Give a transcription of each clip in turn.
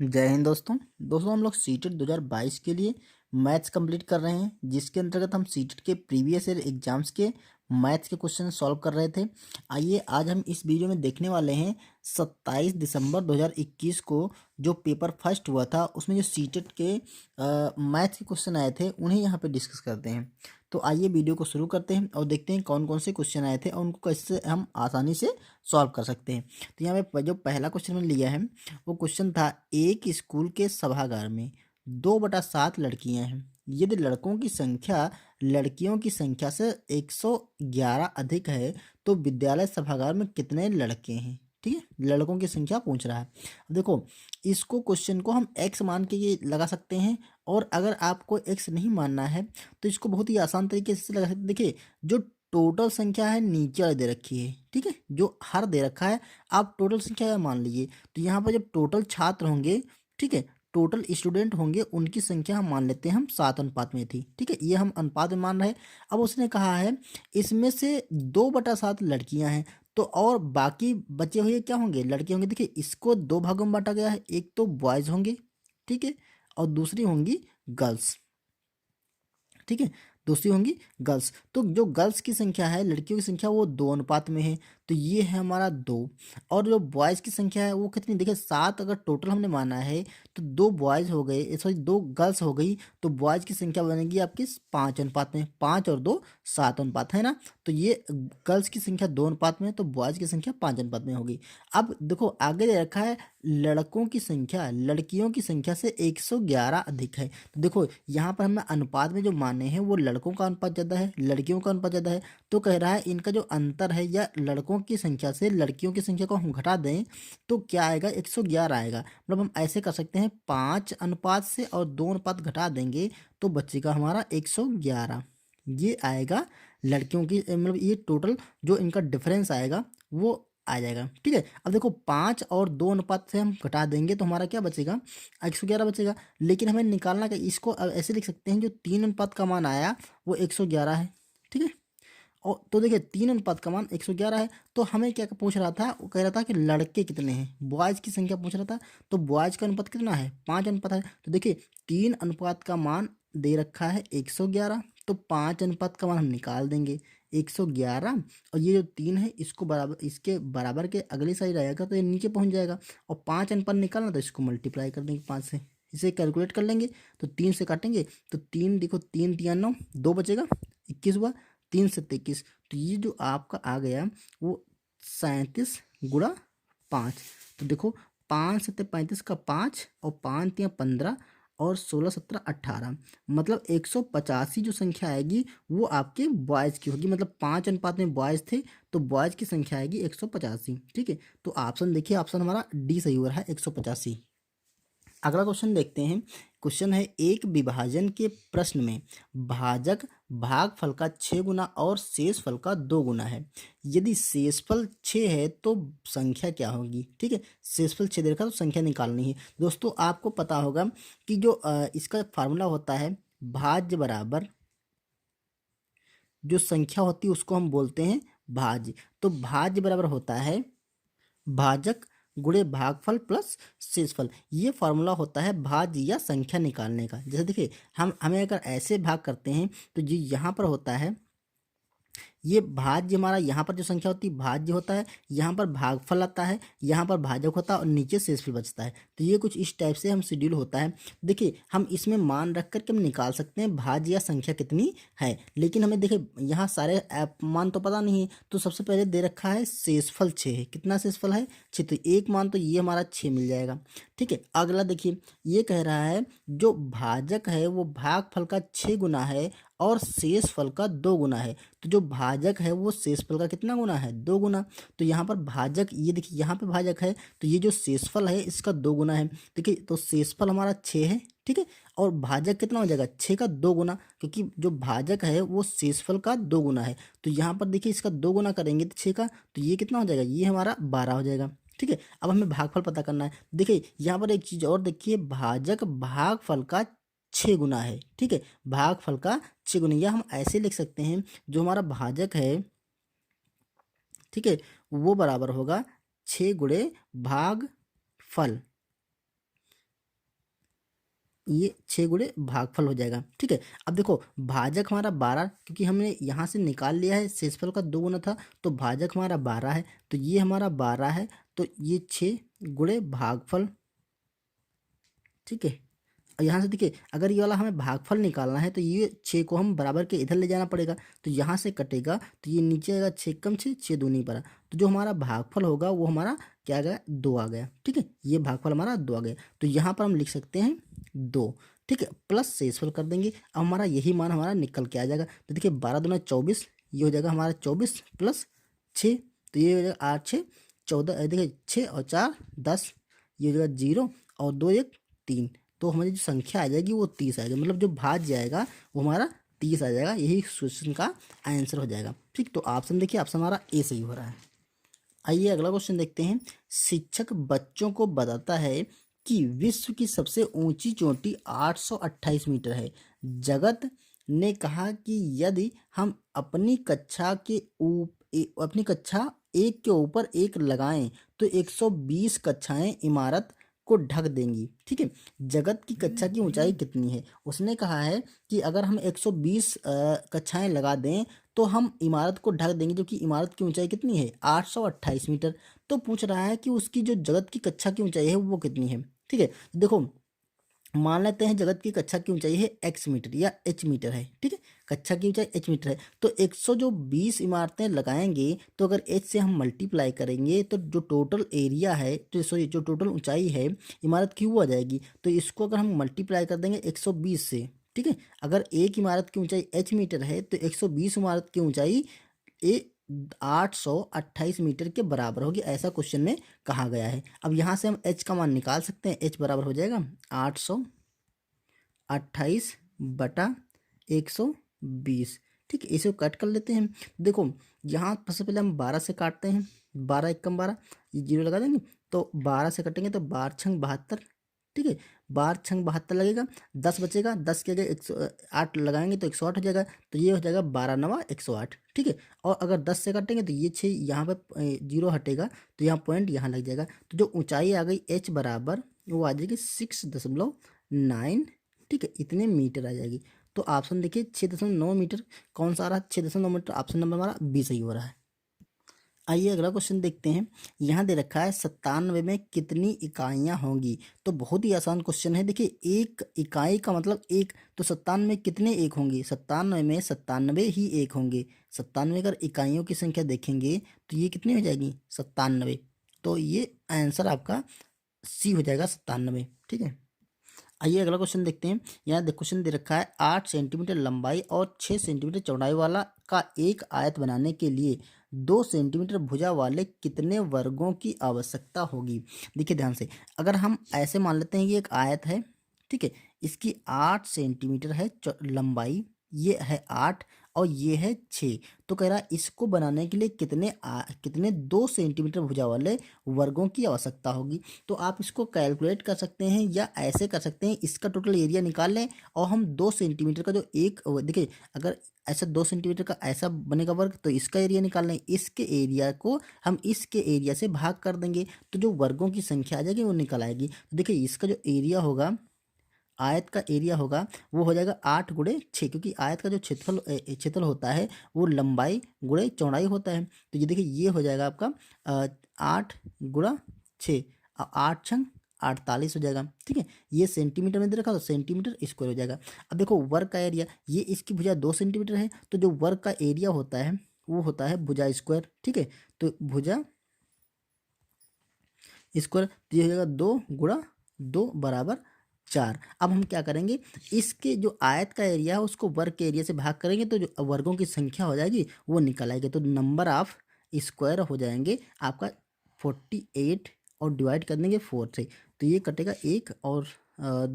जय हिंद दोस्तों हम लोग सीटेट 2022 के लिए मैथ्स कंप्लीट कर रहे हैं, जिसके अंतर्गत हम सीटेट के प्रीवियस ईयर एग्जाम्स के मैथ्स के क्वेश्चन सॉल्व कर रहे थे। आइए आज हम इस वीडियो में देखने वाले हैं 27 दिसंबर 2021 को जो पेपर फर्स्ट हुआ था उसमें जो सीटेट के मैथ्स के क्वेश्चन आए थे उन्हें यहाँ पे डिस्कस करते हैं। तो आइए वीडियो को शुरू करते हैं और देखते हैं कौन कौन से क्वेश्चन आए थे और उनको कैसे हम आसानी से सॉल्व कर सकते हैं। तो यहाँ पे जो पहला क्वेश्चन मैंने लिया है वो क्वेश्चन था, एक स्कूल के सभागार में 2/7 लड़कियां हैं। यदि लड़कों की संख्या लड़कियों की संख्या से 111 अधिक है तो विद्यालय सभागार में कितने लड़के हैं। ठीक है, लड़कों की संख्या पूछ रहा है। अब देखो, इसको क्वेश्चन को हम एक्स मान के ये लगा सकते हैं, और अगर आपको एक्स नहीं मानना है तो इसको बहुत ही आसान तरीके से लगा सकते हैं। देखिए, जो टोटल संख्या है नीचे वाली दे रखी है, ठीक है, जो हर दे रखा है आप टोटल संख्या मान लीजिए। तो यहाँ पर जब टोटल छात्र होंगे, ठीक है, टोटल स्टूडेंट होंगे, उनकी संख्या हम मान लेते हैं हम 7 अनुपात में थी। ठीक है, ये हम अनुपात में मान रहे हैं। अब उसने कहा है इसमें से 2/7 लड़कियां हैं, तो और बाकी बचे हुए क्या होंगे, लड़के होंगे। देखिए, इसको 2 भागों में बांटा गया है, एक तो बॉयज होंगे, ठीक है, और दूसरी होंगी गर्ल्स। ठीक है, दूसरी होंगी गर्ल्स। तो जो गर्ल्स की संख्या है, लड़कियों की संख्या, वो 2 अनुपात में है, तो ये है हमारा 2। और जो बॉयज़ की संख्या है वो कितनी, देखिए 7 अगर टोटल हमने माना है तो 2 बॉयज़ हो गए, सॉरी 2 गर्ल्स हो गई, तो बॉयज़ की संख्या बनेगी आपकी 5 अनुपात में, 5 और 2 7 अनुपात है ना। तो ये गर्ल्स की संख्या 2 अनुपात में है, तो बॉयज़ की संख्या 5 अनुपात में होगी। अब देखो आगे दे रखा है लड़कों की संख्या लड़कियों की संख्या से 111 अधिक है। तो देखो यहाँ पर हमें अनुपात में जो माने हैं वो लड़कों का अनुपात ज़्यादा है, लड़कियों का अनुपात ज़्यादा है। तो कह रहा है इनका जो अंतर है, या लड़कों की संख्या से लड़कियों की संख्या को हम घटा दें तो क्या आएगा, 111 आएगा। मतलब हम ऐसे कर सकते हैं 5 अनुपात से और 2 अनुपात घटा देंगे तो बचेगा हमारा 111। ये आएगा लड़कियों की, मतलब ये टोटल जो इनका डिफरेंस आएगा वो आ जाएगा। ठीक है, अब देखो 5 और 2 अनुपात से हम घटा देंगे तो हमारा क्या बचेगा, 111 बचेगा। लेकिन हमें निकालना का, इसको अब ऐसे लिख सकते हैं, जो 3 अनुपात का मान आया वो 111 है। ठीक है, और तो देखिए 3 अनुपात का मान 111 है। तो हमें क्या पूछ रहा था, वो कह रहा था कि लड़के कितने हैं, बॉयज़ की संख्या पूछ रहा था। तो बॉयज़ का अनुपात कितना है, 5 अनुपात है। तो देखिए 3 अनुपात का मान दे रखा है 111, तो 5 अनुपात का मान हम निकाल देंगे 111, और ये जो 3 है इसको बराबर, इसके बराबर के अगली साइड आएगा तो ये नीचे पहुंच जाएगा। और 5 अनुपात निकालना तो इसको मल्टीप्लाई कर देंगे 5 से, इसे कैलकुलेट कर लेंगे। तो 3 से काटेंगे तो 3, देखो 3 3 9, 2 बचेगा, 21 हुआ, 3 से 23। तो ये जो आपका आ गया वो 37 गुणा 5। तो देखो 5 7 35 का 5, और 5 3 15, और 16 17 18, मतलब 185 जो संख्या आएगी वो आपके बॉयज़ की होगी। मतलब 5 अनुपात में बॉयज़ थे तो बॉयज़ की संख्या आएगी 185। ठीक है, तो ऑप्शन देखिए, ऑप्शन हमारा डी सही हो रहा है, 185। अगला क्वेश्चन देखते हैं। क्वेश्चन है, एक विभाजन के प्रश्न में भाजक भागफल का 6 गुना और शेषफल का 2 गुना है। यदि शेषफल 6 है तो संख्या क्या होगी। ठीक है, शेषफल 6 दे रखा तो संख्या निकालनी है। दोस्तों आपको पता होगा कि जो इसका फार्मूला होता है, भाज्य बराबर जो संख्या होती है उसको हम बोलते हैं भाज्य। तो भाज्य बराबर होता है भाजक गुणे भागफल प्लस शेषफल। ये फार्मूला होता है भाज्य या संख्या निकालने का। जैसे देखिए, हमें अगर ऐसे भाग करते हैं तो जो यहाँ पर होता है, ये भाज्य हमारा, यहाँ पर जो संख्या होती है भाज्य होता है, यहाँ पर भागफल आता है, यहाँ पर भाजक होता है, और नीचे शेषफल बचता है। तो ये कुछ इस टाइप से हम शेड्यूल होता है। देखिए हम इसमें मान रख करके हम निकाल सकते हैं भाज्य या संख्या कितनी है। लेकिन हमें देखिए यहाँ सारे मान तो पता नहीं है, तो सबसे पहले दे रखा है शेषफल 6 है। कितना शेषफल है, 6, तो एक मान तो ये हमारा 6 मिल जाएगा। ठीक है, अगला देखिए, ये कह रहा है जो भाजक है वो भागफल का 6 गुना है और शेषफल का 2 गुना है। तो जो भाजक है वो शेषफल का कितना गुना है, 2 गुना। तो यहाँ पर भाजक, ये देखिए यहाँ पे भाजक है, तो ये जो शेषफल है इसका 2 गुना है। देखिए तो शेषफल हमारा 6 है, ठीक है, और भाजक कितना हो जाएगा, 6 का 2 गुना, क्योंकि जो भाजक है वो शेषफल का 2 गुना है। तो यहाँ पर देखिए इसका 2 गुना करेंगे तो 6 का, तो ये कितना हो जाएगा, ये हमारा 12 हो जाएगा। ठीक है, अब हमें भागफल पता करना है। देखिए यहाँ पर एक चीज़ और देखिए, भाजक भागफल का 6 गुना है। ठीक है, भागफल का 6 गुना, या हम ऐसे लिख सकते हैं, जो हमारा भाजक है, ठीक है, वो बराबर होगा 6 गुणे भाग फल। ये 6 गुणे भागफल हो जाएगा। ठीक है, अब देखो भाजक हमारा 12, क्योंकि हमने यहाँ से निकाल लिया है शेषफल का 2 गुना था, तो भाजक हमारा 12 है, तो ये हमारा 12 है, तो ये 6 गुणे भागफल। ठीक है, और यहाँ से देखिए अगर ये वाला हमें भागफल निकालना है तो ये 6 को हम बराबर के इधर ले जाना पड़ेगा, तो यहाँ से कटेगा तो ये नीचे आएगा 6 कम 6, 6 दूनी 12, तो जो हमारा भागफल होगा वो हमारा क्या आ गया, 2 आ गया। ठीक है, ये भागफल हमारा 2 आ गया, तो यहाँ पर हम लिख सकते हैं 2। ठीक है, प्लस शेषफल कर देंगे, अब हमारा यही मान हमारा निकल के आ जाएगा। तो देखिए 12 दूना 24, ये हो जाएगा हमारा 24 प्लस 6, तो ये हो जाएगा 8 6 14, देखिए 6 और 4 10, ये हो जाएगा 0 और 2 1 3, तो हमारी जो संख्या आ जाएगी वो 30 आएगी, मतलब जो भाज्य आएगा वो हमारा 30 आ जाएगा। यही क्वेश्चन का आंसर हो जाएगा। ठीक, तो ऑप्शन देखिए, ऑप्शन हमारा ए सही हो रहा है। आइए अगला क्वेश्चन देखते हैं। शिक्षक बच्चों को बताता है कि विश्व की सबसे ऊंची चोटी 828 मीटर है। जगत ने कहा कि यदि हम अपनी कक्षा एक के ऊपर एक लगाएं तो 120 कक्षाएं इमारत को ढक देंगी। ठीक है, जगत की कक्षा की ऊंचाई कितनी है? उसने कहा है कि अगर हम 120 कक्षाएं लगा दें तो हम इमारत को ढक देंगे, जो कि इमारत की ऊंचाई कितनी है, 828 मीटर। तो पूछ रहा है कि उसकी जो जगत की कक्षा की ऊंचाई है वो कितनी है। ठीक है, देखो मान लेते हैं जगत की कक्षा की ऊंचाई है x मीटर या h मीटर है। ठीक है, कक्षा की ऊंचाई h मीटर है, तो 120 इमारतें लगाएंगे तो अगर h से हम मल्टीप्लाई करेंगे तो जो टोटल एरिया है, तो सॉरी जो टोटल ऊंचाई है इमारत की वो आ जाएगी। तो इसको अगर हम मल्टीप्लाई कर देंगे 120 से, ठीक है, अगर एक इमारत की ऊंचाई h मीटर है तो 120 इमारत की ऊंचाई 828 मीटर के बराबर होगी, ऐसा क्वेश्चन में कहा गया है। अब यहाँ से हम h का मान निकाल सकते हैं, h बराबर हो जाएगा 828 बटा 120। ठीक है, इसे कट कर लेते हैं। देखो यहाँ सबसे पहले हम 12 से काटते हैं, 12 एकम 12, ये जीरो लगा देंगे, तो 12 से कटेंगे तो 12 छंग 72। ठीक है, 12 छंग 72 लगेगा, 10 बचेगा, 10 के जगह 108 लगाएंगे तो 108 हो जाएगा, तो ये हो जाएगा 12 नवा 108। ठीक है, और अगर 10 से काटेंगे तो ये 6 यहाँ पे जीरो हटेगा, तो यहाँ पॉइंट यहाँ लग जाएगा, तो जो ऊंचाई आ गई h बराबर वो आ जाएगी 6.9। ठीक है, इतने मीटर आ जाएगी। तो ऑप्शन देखिए 6.9 मीटर कौन सा आ रहा है, 6.9 मीटर, ऑप्शन नंबर हमारा बी सही हो रहा है। आइए अगला क्वेश्चन देखते हैं। यहाँ दे रखा है 97 में कितनी इकाइयाँ होंगी? तो बहुत ही आसान क्वेश्चन है। देखिए एक इकाई का मतलब एक, तो 97 में कितने एक होंगे? 97 में 97 ही एक होंगे। 97 अगर इकाइयों की संख्या देखेंगे तो ये कितनी हो जाएगी? 97। तो ये आंसर आपका सी हो जाएगा, 97। ठीक है, आइए अगला क्वेश्चन देखते हैं। यहाँ क्वेश्चन दे रखा है 8 सेंटीमीटर लंबाई और 6 सेंटीमीटर चौड़ाई वाला का एक आयत बनाने के लिए 2 सेंटीमीटर भुजा वाले कितने वर्गों की आवश्यकता होगी? देखिए ध्यान से, अगर हम ऐसे मान लेते हैं कि एक आयत है, ठीक है, इसकी 8 सेंटीमीटर है लंबाई, ये है 8 और ये है 6, तो कह रहा है इसको बनाने के लिए कितने 2 सेंटीमीटर भुजा वाले वर्गों की आवश्यकता होगी। तो आप इसको कैलकुलेट कर सकते हैं या ऐसे कर सकते हैं, इसका टोटल एरिया निकाल लें और हम 2 सेंटीमीटर का जो एक, देखिए अगर ऐसा 2 सेंटीमीटर का ऐसा बनेगा वर्ग तो इसका एरिया निकाल लें, इसके एरिया को हम इसके एरिया से भाग कर देंगे, तो जो वर्गों की संख्या आ जाएगी वो निकल आएगी। तो देखिए इसका जो एरिया होगा, आयत का एरिया होगा वो हो जाएगा 8 गुणे 6, क्योंकि आयत का जो क्षेत्रफल होता है वो लंबाई गुणे चौड़ाई होता है। तो ये देखिए ये हो जाएगा आपका 8 गुणा 6, 8 छंग 48 हो जाएगा। ठीक है, ये सेंटीमीटर में दे रखा तो सेंटीमीटर स्क्वायर हो जाएगा। अब देखो वर्ग का एरिया, ये इसकी भुजा 2 सेंटीमीटर है, तो जो वर्ग का एरिया होता है वो होता है भुजा स्क्वायर। ठीक है, तो भुजा स्क्वायर, तो ये हो जाएगा 2 गुणा 2 बराबर 4। अब हम क्या करेंगे, इसके जो आयत का एरिया है उसको वर्ग के एरिया से भाग करेंगे तो जो वर्गों की संख्या हो जाएगी वो निकल आएगी, तो नंबर ऑफ स्क्वायर हो जाएंगे आपका 48 और डिवाइड कर देंगे 4 से, तो ये कटेगा 1 और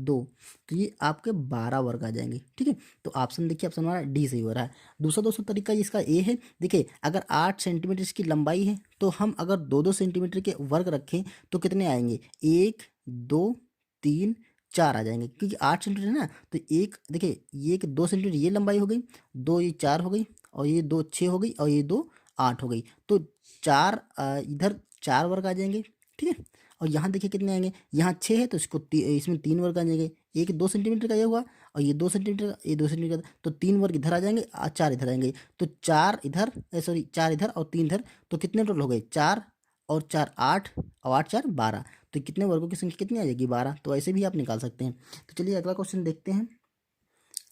2, तो ये आपके 12 वर्ग आ जाएंगे। ठीक है, तो ऑप्शन देखिए, ऑप्शन हमारा डी सही हो रहा है। दूसरा दोस्तों तरीका इसका ए है। देखिए अगर 8 सेंटीमीटर इसकी लंबाई है तो हम अगर 2-2 सेंटीमीटर के वर्ग रखें तो कितने आएंगे? 1 2 3 4 आ जाएंगे, क्योंकि 8 सेंटीमीटर है ना, तो एक देखिए ये 2 सेंटीमीटर ये लंबाई हो गई, 2 ये 4 हो गई, और ये 2 6 हो गई, और ये 2 8 हो गई, तो 4 इधर 4 वर्ग आ जाएंगे। ठीक है, और यहाँ देखिए कितने आएंगे, यहाँ 6 है तो इसको इसमें 3 वर्ग आ जाएंगे। एक 2 सेंटीमीटर का ये हुआ और ये 2 सेंटीमीटर, ये 2 सेंटीमीटर का, तो 3 वर्ग इधर आ जाएंगे, 4 इधर आएंगे। तो 4 इधर, सॉरी 4 इधर और 3 इधर, तो कितने टोटल हो गए, 4 और 4 8 और 8 4 12। तो कितने वर्गों की संख्या कितनी आ जाएगी, 12। तो ऐसे भी आप निकाल सकते हैं। तो चलिए अगला क्वेश्चन देखते हैं।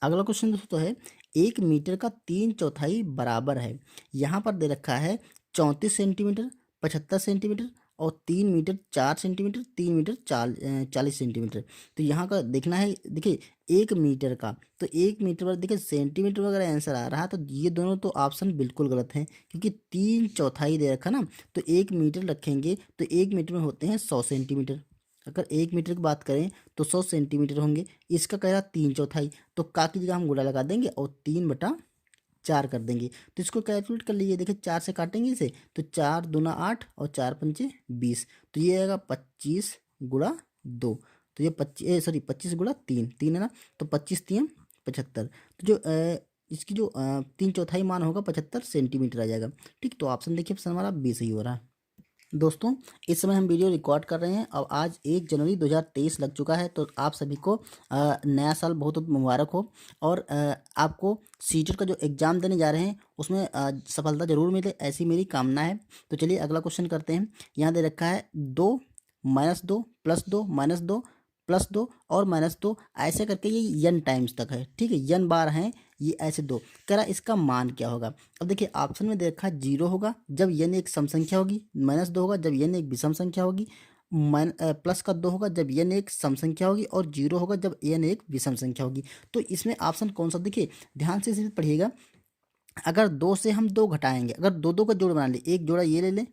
अगला क्वेश्चन दोस्तों तो है 1 मीटर का 3/4 बराबर है। यहाँ पर दे रखा है 34 सेंटीमीटर, 75 सेंटीमीटर और 3 मीटर 4 सेंटीमीटर, 3 मीटर 40 सेंटीमीटर। तो यहाँ का देखना है, देखिए 1 मीटर का, तो 1 मीटर पर देखिए सेंटीमीटर वगैरह आंसर आ रहा है, तो ये दोनों तो ऑप्शन बिल्कुल गलत हैं, क्योंकि 3/4 दे रखा ना, तो 1 मीटर रखेंगे तो 1 मीटर में होते हैं 100 सेंटीमीटर। अगर 1 मीटर की बात करें तो 100 सेंटीमीटर होंगे। इसका कह रहा 3/4, तो का की जगह हम गुणा लगा देंगे और 3/4 कर देंगे। तो इसको कैलकुलेट कर लीजिए, देखिए 4 से काटेंगे इसे, तो 4 दूना 8 और 4 पंचे 20, तो ये आएगा 25 गुणा 2। तो ये 25, सॉरी 25 गुणा 3, 3 है ना, तो 25 3 75। तो जो इसकी जो 3/4 मान होगा 75 सेंटीमीटर आ जाएगा। ठीक, तो ऑप्शन देखिए ऑप्शन हमारा बी सही हो रहा है। दोस्तों इस समय हम वीडियो रिकॉर्ड कर रहे हैं और आज 1 जनवरी 2023 लग चुका है, तो आप सभी को नया साल बहुत बहुत मुबारक हो। और आपको सीटेट का जो एग्ज़ाम देने जा रहे हैं उसमें सफलता जरूर मिले, ऐसी मेरी कामना है। तो चलिए अगला क्वेश्चन करते हैं। यहाँ दे रखा है 2 -2 +2 -2 +2 और -2, ऐसे करके ये n टाइम्स तक है। ठीक है, n बार हैं ये ऐसे 2, कह रहा इसका मान क्या होगा। अब देखिए ऑप्शन में दे रखा है 0 होगा जब n एक सम संख्या होगी, -2 होगा जब n एक विषम संख्या होगी, प्लस का 2 होगा जब n एक सम संख्या होगी, और 0 होगा जब n एक विषम संख्या होगी। तो इसमें ऑप्शन कौन सा, देखिए ध्यान से इसे पढ़िएगा। अगर 2 से हम 2 घटाएंगे, अगर 2 का जोड़ बना ले, एक जोड़ा ये ले लें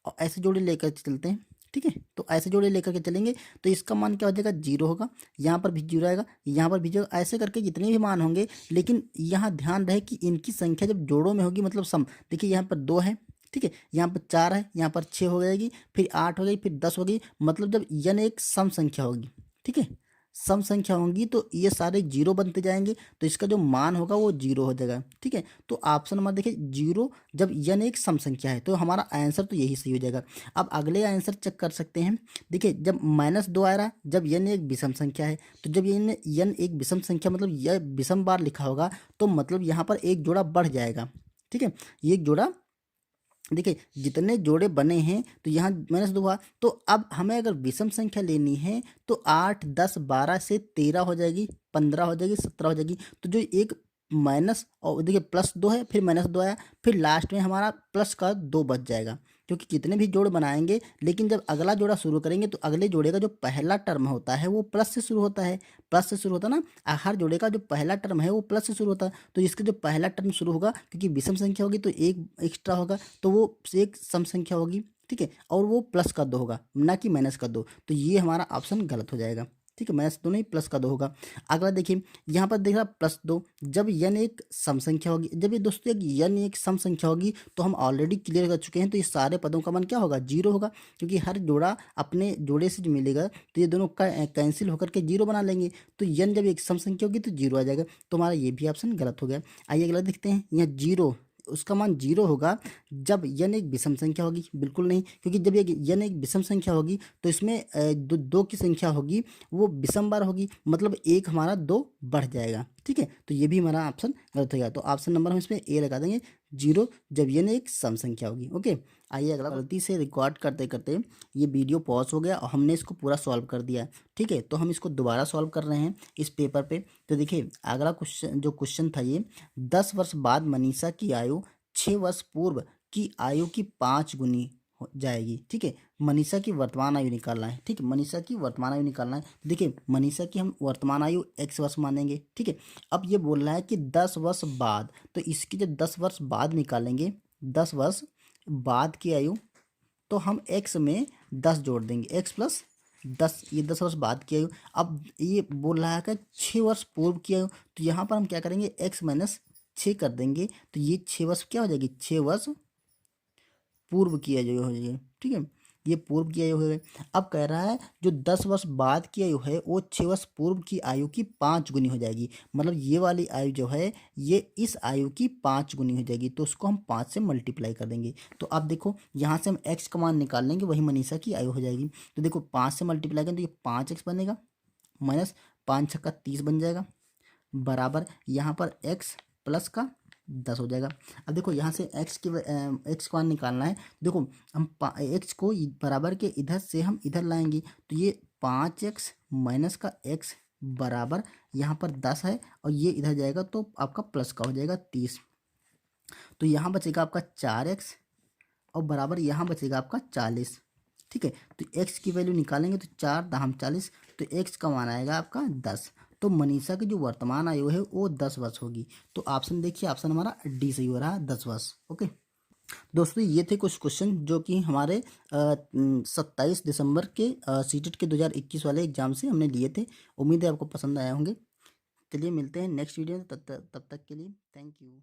और ऐसे जोड़े लेकर चलते हैं। ठीक है, तो ऐसे जोड़े लेकर के चलेंगे तो इसका मान क्या हो जाएगा, 0 होगा। यहाँ पर भी 0 आएगा, यहाँ पर भी 0, ऐसे करके जितने भी मान होंगे। लेकिन यहाँ ध्यान रहे कि इनकी संख्या जब जोड़ों में होगी, मतलब सम, देखिए यहाँ पर 2 है, ठीक है, यहाँ पर 4 है, यहाँ पर 6 हो जाएगी, फिर 8 हो गई, फिर 10 हो गई। मतलब जब n एक सम संख्या होगी, ठीक है, सम संख्या होंगी, तो ये सारे 0 बनते जाएंगे, तो इसका जो मान होगा वो 0 हो जाएगा। ठीक है, तो ऑप्शन नंबर देखिए 0 जब n एक सम संख्या है, तो हमारा आंसर तो यही सही हो जाएगा। अब अगले आंसर चेक कर सकते हैं। देखिए जब -2 आ रहा है जब n एक विषम संख्या है, तो जब n एक विषम संख्या मतलब यह विषम बार लिखा होगा, तो मतलब यहाँ पर एक जोड़ा बढ़ जाएगा। ठीक है, ये एक जोड़ा, देखिए जितने जोड़े बने हैं तो यहाँ -2 हुआ, तो अब हमें अगर विषम संख्या लेनी है तो 8 10 12 से 13 हो जाएगी, 15 हो जाएगी, 17 हो जाएगी। तो जो एक माइनस और देखिए +2 है, फिर -2 आया, फिर लास्ट में हमारा प्लस का 2 बच जाएगा, क्योंकि कितने भी जोड़ बनाएंगे, लेकिन जब अगला जोड़ा शुरू करेंगे तो अगले जोड़े का जो पहला टर्म होता है वो प्लस से शुरू होता है, प्लस से शुरू होता है ना, हर जोड़े का जो पहला टर्म है वो प्लस से शुरू होता है। तो इसका जो पहला टर्म शुरू होगा, क्योंकि विषम संख्या होगी तो एक एक्स्ट्रा होगा, तो वो एक सम संख्या होगी। ठीक है, और वो प्लस का 2 होगा, ना कि माइनस का 2। तो ये हमारा ऑप्शन गलत हो जाएगा। ठीक है, -2 नहीं, प्लस का 2 होगा। अगला देखिए यहाँ पर देख रहा +2 जब n एक सम संख्या होगी, जब ये दोस्तों एक n एक सम संख्या होगी, तो हम ऑलरेडी क्लियर कर चुके हैं, तो ये सारे पदों का मान क्या होगा, 0 होगा, क्योंकि हर जोड़ा अपने जोड़े से जो मिलेगा तो ये दोनों का कैंसिल होकर के 0 बना लेंगे। तो n जब एक सम संख्या होगी तो 0 आ जाएगा, तो हमारा ये भी ऑप्शन गलत हो गया। आइए अगला देखते हैं। यहाँ 0, उसका मान 0 होगा जब n एक विषम संख्या होगी, बिल्कुल नहीं, क्योंकि जब n एक विषम संख्या होगी तो इसमें दो की संख्या होगी वो विषम बार होगी, मतलब एक हमारा 2 बढ़ जाएगा। ठीक है, तो ये भी हमारा ऑप्शन गलत हो गया। तो ऑप्शन नंबर हम इसमें ए लगा देंगे, 0 जब n एक सम संख्या होगी। ओके, आइए अगला। गलती से रिकॉर्ड करते करते ये वीडियो पॉज हो गया और हमने इसको पूरा सॉल्व कर दिया। ठीक है, तो हम इसको दोबारा सॉल्व कर रहे हैं इस पेपर पे। तो देखिए अगला क्वेश्चन, जो क्वेश्चन था ये, 10 वर्ष बाद मनीषा की आयु 6 वर्ष पूर्व की आयु की 5 गुनी हो जाएगी। ठीक है, मनीषा की वर्तमान आयु निकालना है। ठीक है, मनीषा की वर्तमान आयु निकालना है। देखिए मनीषा की हम वर्तमान आयु x वर्ष मानेंगे। ठीक है, अब ये बोल रहा है कि 10 वर्ष बाद, तो इसकी जब 10 वर्ष बाद निकालेंगे, 10 वर्ष बाद की आयु, तो हम x में 10 जोड़ देंगे, x + 10, ये 10 वर्ष बाद की आयु। अब ये बोल रहा है कि 6 वर्ष पूर्व की आयु, तो यहाँ पर हम क्या करेंगे, x - 6 कर देंगे, तो ये 6 वर्ष क्या हो जाएगी, 6 वर्ष पूर्व की आयु हो जाएगी। ठीक है, ये पूर्व की आयु है। अब कह रहा है जो 10 वर्ष बाद की आयु है वो 6 वर्ष पूर्व की आयु की 5 गुनी हो जाएगी। मतलब ये वाली आयु जो है ये इस आयु की 5 गुनी हो जाएगी, तो उसको हम 5 से मल्टीप्लाई कर देंगे। तो अब देखो यहाँ से हम x का मान निकाल लेंगे, वही मनीषा की आयु हो जाएगी। तो देखो 5 से मल्टीप्लाई करें तो ये 5x बनेगा, माइनस 5 छक्का 30 बन जाएगा, बराबर यहाँ पर x प्लस का 10 हो जाएगा। अब देखो यहाँ से x का मान निकालना है। देखो हम x को बराबर के इधर से हम इधर लाएंगे, तो ये 5x माइनस का x बराबर यहाँ पर 10 है, और ये इधर जाएगा तो आपका प्लस का हो जाएगा 30। तो यहाँ बचेगा आपका 4x और बराबर यहाँ बचेगा आपका 40। ठीक है, तो x की वैल्यू निकालेंगे तो 4 दाहम 40, तो x का मान आएगा आपका 10। तो मनीषा की जो वर्तमान आयु है वो 10 वर्ष होगी। तो ऑप्शन देखिए, ऑप्शन हमारा डी सही हो रहा है, 10 वर्ष। ओके दोस्तों, ये थे कुछ क्वेश्चन जो कि हमारे 27 दिसंबर के सीटेट के 2021 वाले एग्जाम से हमने लिए थे। उम्मीद है आपको पसंद आए होंगे। चलिए मिलते हैं नेक्स्ट वीडियो में, तब तक के लिए थैंक यू।